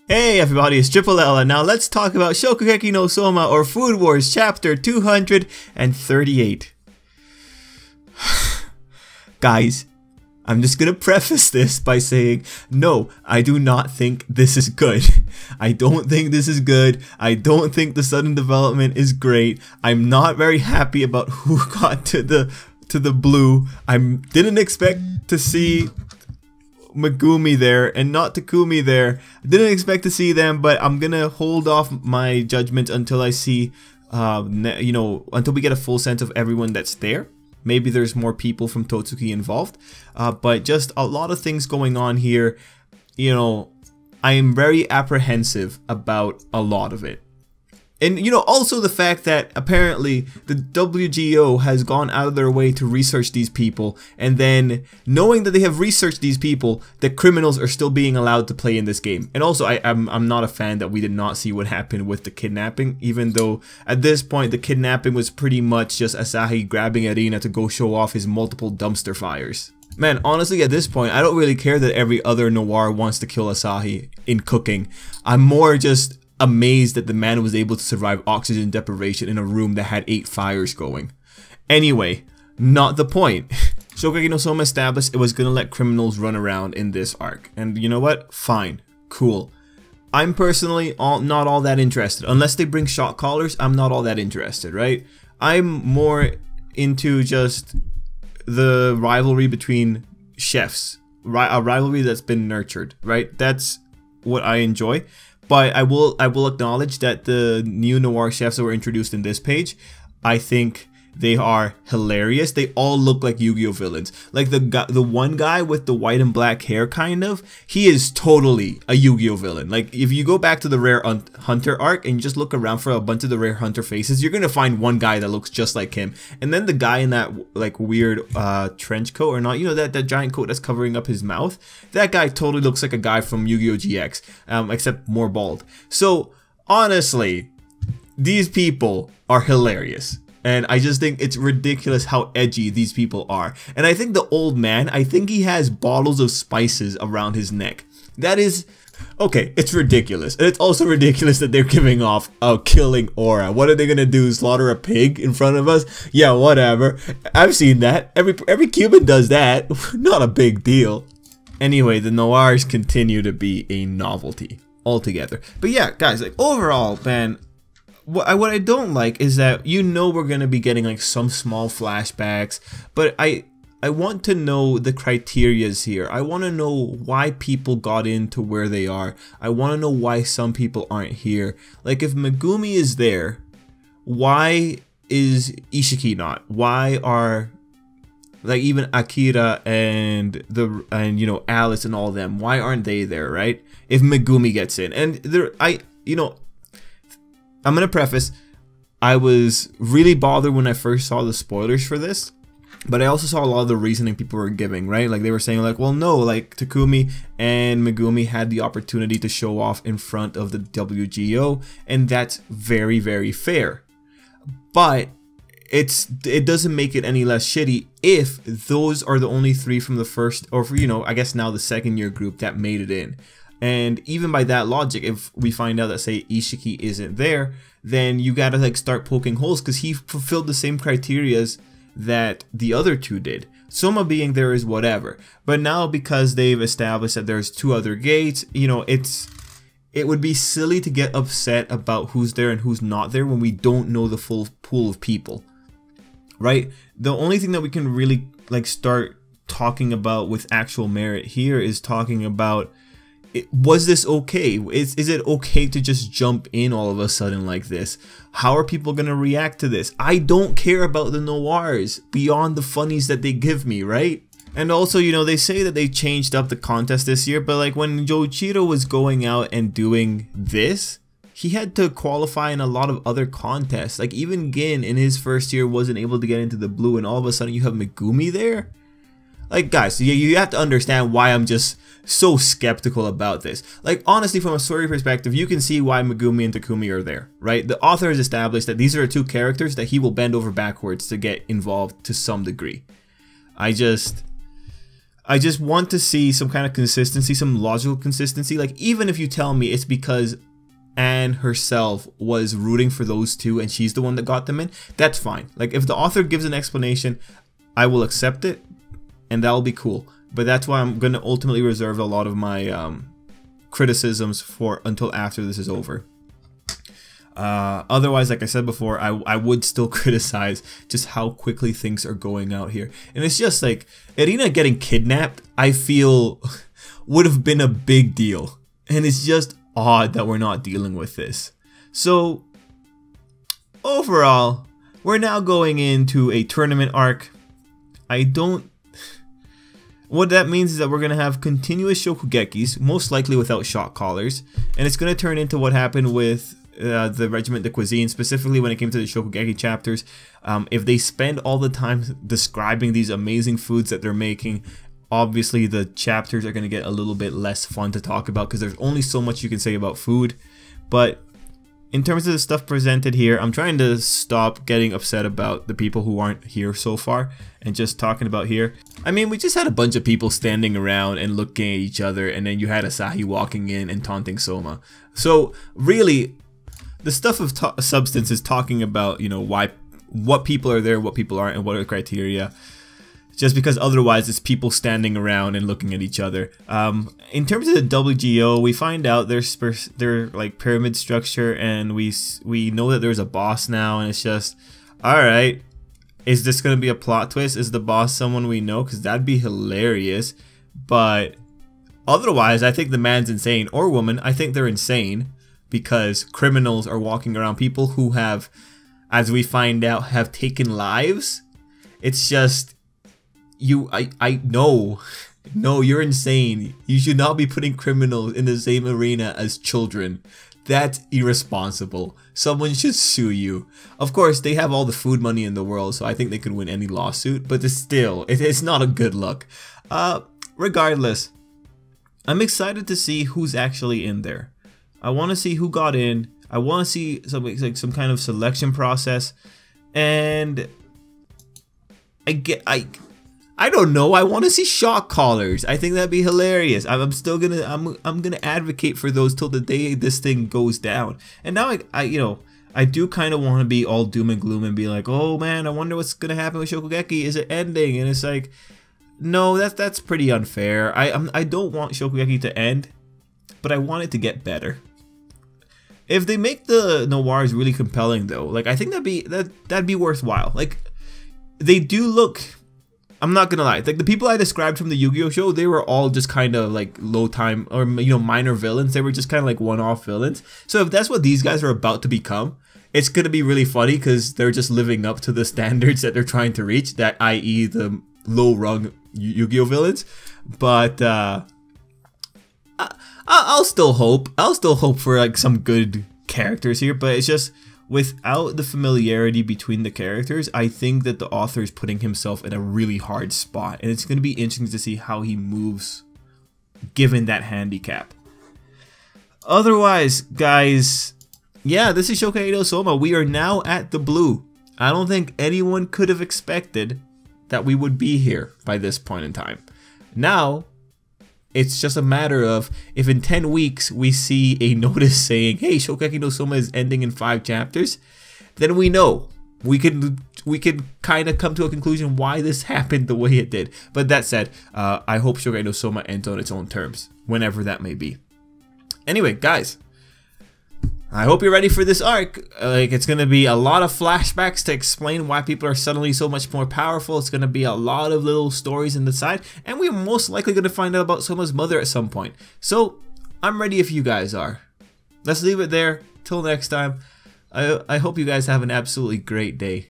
Hey everybody, it's Tripl-L, and now let's talk about Shokugeki no Soma, or Food Wars chapter 238. Guys, I'm just gonna preface this by saying, no, I do not think this is good. I don't think this is good. I don't think the sudden development is great. I'm not very happy about who got to the blue. I didn't expect to see Megumi there and not Takumi there. I didn't expect to see them, but I'm gonna hold off my judgment until I see, until we get a full sense of everyone that's there. Maybe there's more people from Totsuki involved, but just a lot of things going on here. I am very apprehensive about a lot of it. And also the fact that apparently the WGO has gone out of their way to research these people, and then knowing that they have researched these people, that criminals are still being allowed to play in this game. And also I'm not a fan that we did not see what happened with the kidnapping, even though at this point the kidnapping was pretty much just Asahi grabbing Arena to go show off his multiple dumpster fires. Man, honestly, at this point, I don't really care that every other noir wants to kill Asahi in cooking. I'm more just amazed that the man was able to survive oxygen deprivation in a room that had 8 fires going. Anyway, not the point. Shokugeki no Soma established it was gonna let criminals run around in this arc. And you know what? Fine. Cool. I'm personally not all that interested. Unless they bring shot callers, I'm not all that interested, right? I'm more into just the rivalry between chefs. A rivalry that's been nurtured, right? That's what I enjoy. But I will acknowledge that the new noir chefs that were introduced in this page, I think they are hilarious. They all look like Yu-Gi-Oh villains. Like the one guy with the white and black hair, kind of, he is totally a Yu-Gi-Oh villain. Like if you go back to the Rare Hunter arc and you just look around for a bunch of the Rare Hunter faces, you're gonna find one guy that looks just like him. And then the guy in that like weird trench coat, or not, that giant coat that's covering up his mouth, that guy totally looks like a guy from Yu-Gi-Oh GX, except more bald. So honestly, these people are hilarious. And I just think it's ridiculous how edgy these people are. And I think the old man, I think he has bottles of spices around his neck. That is, okay, it's ridiculous. And it's also ridiculous that they're giving off a killing aura. What are they gonna do, slaughter a pig in front of us? Yeah, whatever. I've seen that. Every Cuban does that. Not a big deal. Anyway, the noirs continue to be a novelty altogether. But yeah, guys, like overall, man, what I don't like is that we're gonna be getting like some small flashbacks, but I want to know the criterias here. I want to know why people got into where they are. I want to know why some people aren't here. Like if Megumi is there, why is Ishiki not? Why are like even Akira and Alice and all them, why aren't they there, right? If Megumi gets in, and I'm gonna preface, I was really bothered when I first saw the spoilers for this, but I also saw a lot of the reasoning people were giving, right? Like they were saying like, well no, like Takumi and Megumi had the opportunity to show off in front of the WGO, and that's very, very fair. But it doesn't make it any less shitty if those are the only 3 from the first, or I guess now the second year group that made it in. And even by that logic, if we find out that say Ishiki isn't there, then you gotta like start poking holes, because he fulfilled the same criterias that the other 2 did. Soma being there is whatever, but now because they've established that there's 2 other gates, it would be silly to get upset about who's there and who's not there when we don't know the full pool of people, right? The only thing that we can really like start talking about with actual merit here is talking about, was this okay? Is it okay to just jump in all of a sudden like this? How are people gonna react to this? I don't care about the noirs beyond the funnies that they give me, right? And also, they say that they changed up the contest this year, but like when Joichiro was going out and doing this, he had to qualify in a lot of other contests. Like even Gin in his first year wasn't able to get into the blue, and all of a sudden you have Megumi there? Like guys, you have to understand why I'm just so skeptical about this. Like honestly, from a story perspective, you can see why Megumi and Takumi are there, right? The author has established that these are 2 characters that he will bend over backwards to get involved to some degree. I just want to see some kind of consistency, some logical consistency. Like, even if you tell me it's because Anne herself was rooting for those two and she's the one that got them in, that's fine. Like, if the author gives an explanation, I will accept it, and that'll be cool. But that's why I'm going to ultimately reserve a lot of my criticisms for until after this is over. Otherwise, like I said before, I would still criticize just how quickly things are going out here. And it's just like, Irina getting kidnapped, I feel, would have been a big deal. And it's just odd that we're not dealing with this. So, overall, we're now going into a tournament arc. What that means is that we're going to have continuous Shokugekis, most likely without shot callers. And it's going to turn into what happened with the Regiment de Cuisine, specifically when it came to the Shokugeki chapters. If they spend all the time describing these amazing foods that they're making, obviously the chapters are going to get a little bit less fun to talk about because there's only so much you can say about food. But in terms of the stuff presented here, I'm trying to stop getting upset about the people who aren't here so far and just talking about here. I mean, we just had a bunch of people standing around and looking at each other, and then you had Asahi walking in and taunting Soma. So really, the stuff of substance is talking about, you know, what people are there, what people aren't, and what are the criteria. Just because otherwise it's people standing around and looking at each other. In terms of the WGO, we find out there's like pyramid structure, and we know that there's a boss now, and it's just, alright, is this gonna be a plot twist? Is the boss someone we know? Because that'd be hilarious. But otherwise, I think the man's insane, or woman. I think they're insane because criminals are walking around, people who have, as we find out, have taken lives. It's just, no, you're insane. You should not be putting criminals in the same arena as children. That's irresponsible. Someone should sue you. Of course, they have all the food money in the world, so I think they could win any lawsuit, but it's not a good look. Regardless, I'm excited to see who's actually in there. I want to see who got in. I want to see some kind of selection process, and I don't know. I want to see shot callers. I think that'd be hilarious. I'm gonna advocate for those till the day this thing goes down. And now I do kind of want to be all doom and gloom and be like, oh man, I wonder what's gonna happen with Shokugeki. Is it ending? And it's like, no, that's pretty unfair. I don't want Shokugeki to end, but I want it to get better. If they make the noirs really compelling though, like, I think that'd be worthwhile. Like, they do look, I'm not gonna lie, like the people I described from the Yu-Gi-Oh show, they were all just kind of like low time, or minor villains. They were just kind of like one-off villains. So if that's what these guys are about to become, it's gonna be really funny because they're just living up to the standards that they're trying to reach, that i.e. the low rung Yu-Gi-Oh villains. But I'll still hope for like some good characters here, but it's just, without the familiarity between the characters, I think that the author is putting himself in a really hard spot, and it's going to be interesting to see how he moves given that handicap. Otherwise, guys, yeah, this is Shokugeki no Soma. We are now at the blue. I don't think anyone could have expected that we would be here by this point in time. Now, it's just a matter of, if in 10 weeks we see a notice saying, hey, Shokugeki no Soma is ending in 5 chapters, then we know. We could kind of come to a conclusion why this happened the way it did. But that said, I hope Shokugeki no Soma ends on its own terms, whenever that may be. Anyway, guys, I hope you're ready for this arc. Like, it's going to be a lot of flashbacks to explain why people are suddenly so much more powerful. It's going to be a lot of little stories in the side, and we're most likely going to find out about Soma's mother at some point. So, I'm ready if you guys are. Let's leave it there. Till next time, I hope you guys have an absolutely great day.